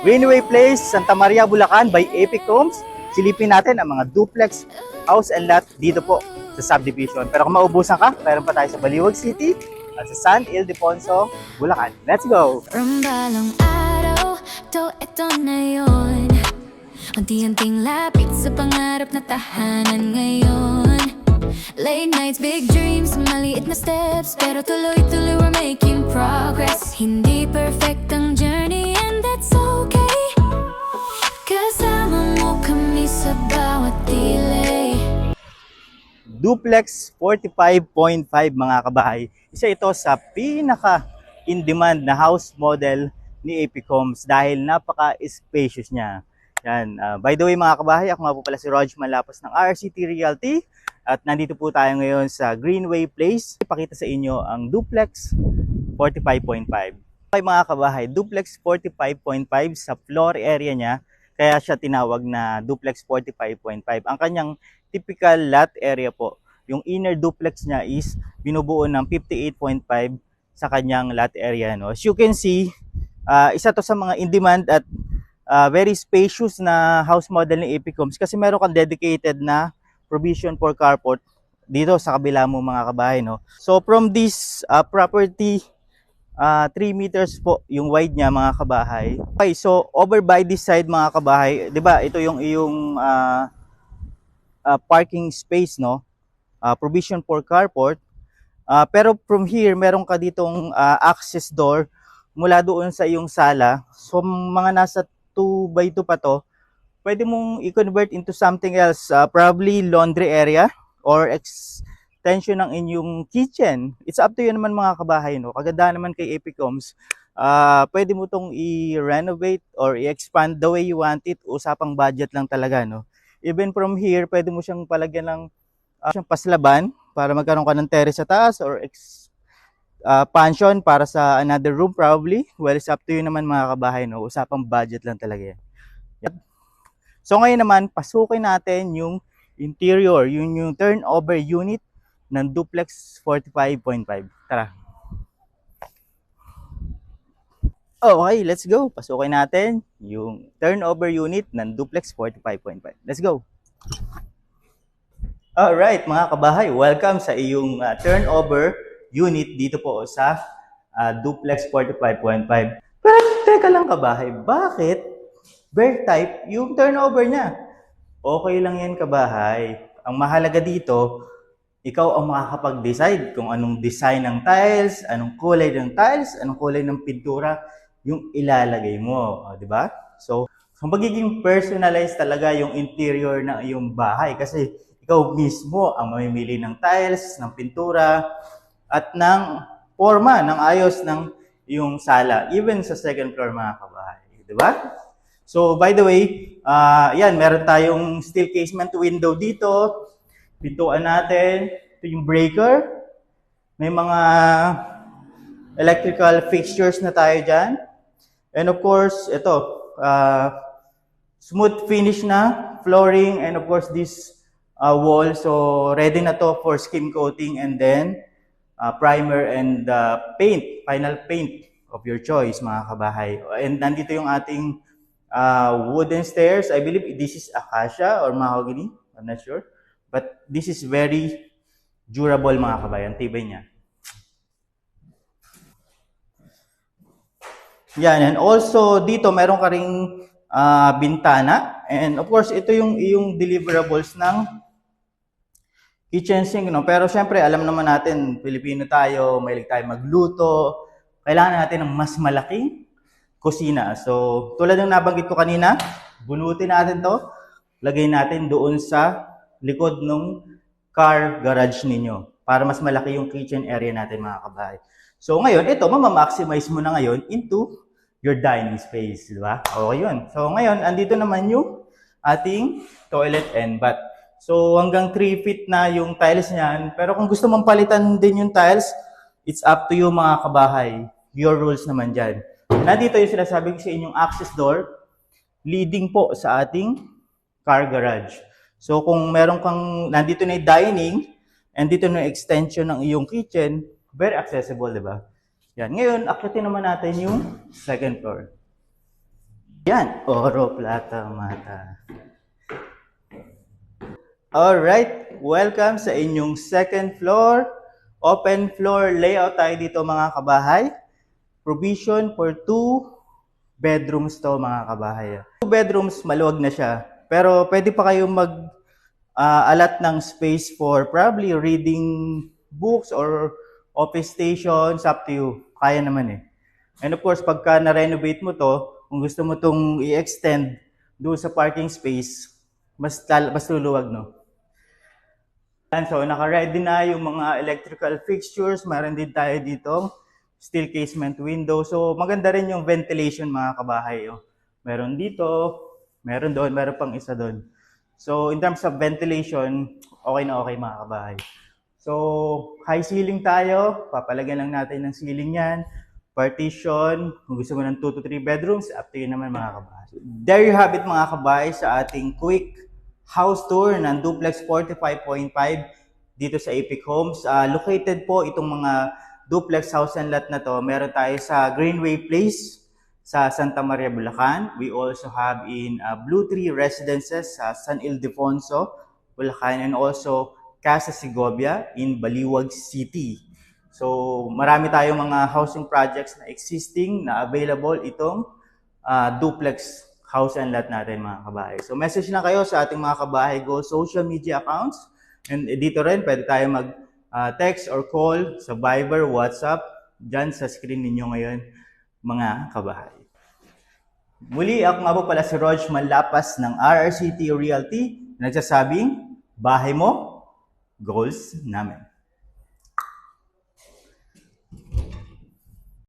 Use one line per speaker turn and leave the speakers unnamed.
Greenway Place, Santa Maria, Bulacan by Epic Homes. Silipin natin ang mga duplex house and lot dito po sa subdivision. Pero kung maubusan ka, meron pa tayo sa Baliwag City at sa San Ildefonso, Bulacan. Let's go!
Rambalang araw, to eto na yun. Unti-unting lapit sa pangarap na tahanan ngayon. Late nights, big dreams, maliit na steps, pero tuloy-tuloy we're making progress. Hindi perfect ang journey and that's okay. Kasama mo kami sa bawat delay.
Duplex 45.5 mga kabahay. Isa ito sa pinaka in-demand na house model ni Epic Homes dahil napaka-spacious niya. Yan. By the way mga kabahay, ako nga po pala si Rog Malapos ng RCT Realty at nandito po tayo ngayon sa Greenway Place. Ipakita sa inyo ang Duplex 45.5. Okay mga kabahay, Duplex 45.5 sa floor area niya, kaya siya tinawag na Duplex 45.5. Ang kanyang typical lot area po, yung inner duplex niya is binubuo ng 58.5 sa kanyang lot area. No? As you can see, isa to sa mga in-demand at very spacious na house model ni Epic Homes kasi meron kang dedicated na provision for carport dito sa kabila mo mga kabahay. No? So from this property, 3 meters po yung wide niya mga kabahay. Okay, so over by this side mga kabahay, 'di ba? Ito yung iyong parking space, no? Provision for carport. Pero from here, meron ka ditong access door mula doon sa iyong sala. So mga nasa 2 by 2 pa to, pwede mong i-convert into something else, probably laundry area or extension ng inyong kitchen. It's up to you naman mga kabahay, no? Kagandahan naman kay Epic Homes, pwede mo tong i-renovate or i-expand the way you want it. Usapang budget lang talaga, no? Even from here, pwede mo siyang palagyan ng siyang paslaban para magkaroon ka ng terrace sa taas or expansion para sa another room probably. Well, it's up to you naman mga kabahay, no? Usapang budget lang talaga yan. Yep. So ngayon naman, pasukin natin yung interior, yung turnover unit ng Duplex 45.5. Tara. Okay, let's go. Pasukin natin yung turnover unit ng Duplex 45.5. Let's go. Alright mga kabahay, welcome sa iyong turnover unit dito po sa Duplex 45.5. Pero teka lang kabahay, bakit bear type yung turnover niya? Okay lang yan kabahay. Ang mahalaga dito, ikaw ang makakapag-decide kung anong design ng tiles, anong kulay ng tiles, anong kulay ng pintura yung ilalagay mo, di ba? So magiging personalized talaga yung interior ng iyong bahay kasi ikaw mismo ang mamimili ng tiles, ng pintura, at ng forma, ng ayos ng iyong sala. Even sa second floor mga kabahay. Di ba? So, by the way, yan, meron tayong steel casement window dito. Pintuan natin. Ito yung breaker. May mga electrical fixtures na tayo dyan. And of course, ito, smooth finish na flooring. And of course, this wall. So, ready na to for skim coating and then primer and paint, final paint of your choice mga kabahay. And nandito yung ating wooden stairs. I believe this is acacia or mahogany. I'm not sure. But this is very durable mga kabayan. Tibay niya. Yan. And also dito meron ka ring bintana. And of course ito yung iyong deliverables ng kitchen sink, no? Pero syempre, alam naman natin, Pilipino tayo, mahilig tayo magluto. Kailangan natin ng mas malaking kusina. So, tulad ng nabanggit ko kanina, bunutin natin to. Lagay natin doon sa likod ng car garage ninyo para mas malaki yung kitchen area natin mga kabahay. So, ngayon, ito, mamamaximize mo na ngayon into your dining space, di ba? Okay yun. So, ngayon, andito naman yung ating toilet and bath. So, hanggang 3 feet na yung tiles niyan. Pero kung gusto mong palitan din yung tiles, it's up to you mga kabahay. Your rules naman dyan. Nandito yung sinasabi ko sa inyong access door, leading po sa ating car garage. So, kung meron kang, nandito na yung dining, and dito na yung extension ng iyong kitchen, very accessible, di ba? Yan. Ngayon, akyatin naman natin yung second floor. Yan, oro, plata, mata. Alright, welcome sa inyong second floor. Open floor layout tayo dito mga kabahay. Provision for 2 bedrooms to mga kabahay. 2 bedrooms, maluwag na siya. Pero pwede pa kayong alat ng space for probably reading books or office stations, up to you. Kaya naman eh. And of course, pagka na-renovate mo to, kung gusto mo tong i-extend doon sa parking space, mas luluwag, no? So, naka-ready na yung mga electrical fixtures. Meron din tayo dito steel casement window. So, maganda rin yung ventilation mga kabahay. Oh. Meron dito, meron doon, meron pang isa doon. So, in terms of ventilation, okay na okay mga kabahay. So, high ceiling tayo. Papalagyan lang natin ng ceiling yan. Partition, kung gusto mo ng 2 to 3 bedrooms, up to you naman mga kabahay. There you have it mga kabahay sa ating quick house tour ng Duplex 45.5 dito sa Epic Homes. Located po itong mga duplex house and lot na to. Meron tayo sa Greenway Place sa Santa Maria, Bulacan. We also have in Blue Tree Residences sa San Ildefonso, Bulacan, and also Casa Segovia in Baliwag City. So, marami tayong mga housing projects na existing, na available itong duplex house and lot natin mga kabahay. So, message na kayo sa ating mga kabahay Go social media accounts. And dito rin, pwede tayo mag-text or call sa Viber, WhatsApp, dyan sa screen ninyo ngayon, mga kabahay. Muli, ako nga po pala si Rog Malapas ng RRCT Realty, nagsasabing, bahay mo, goals namin.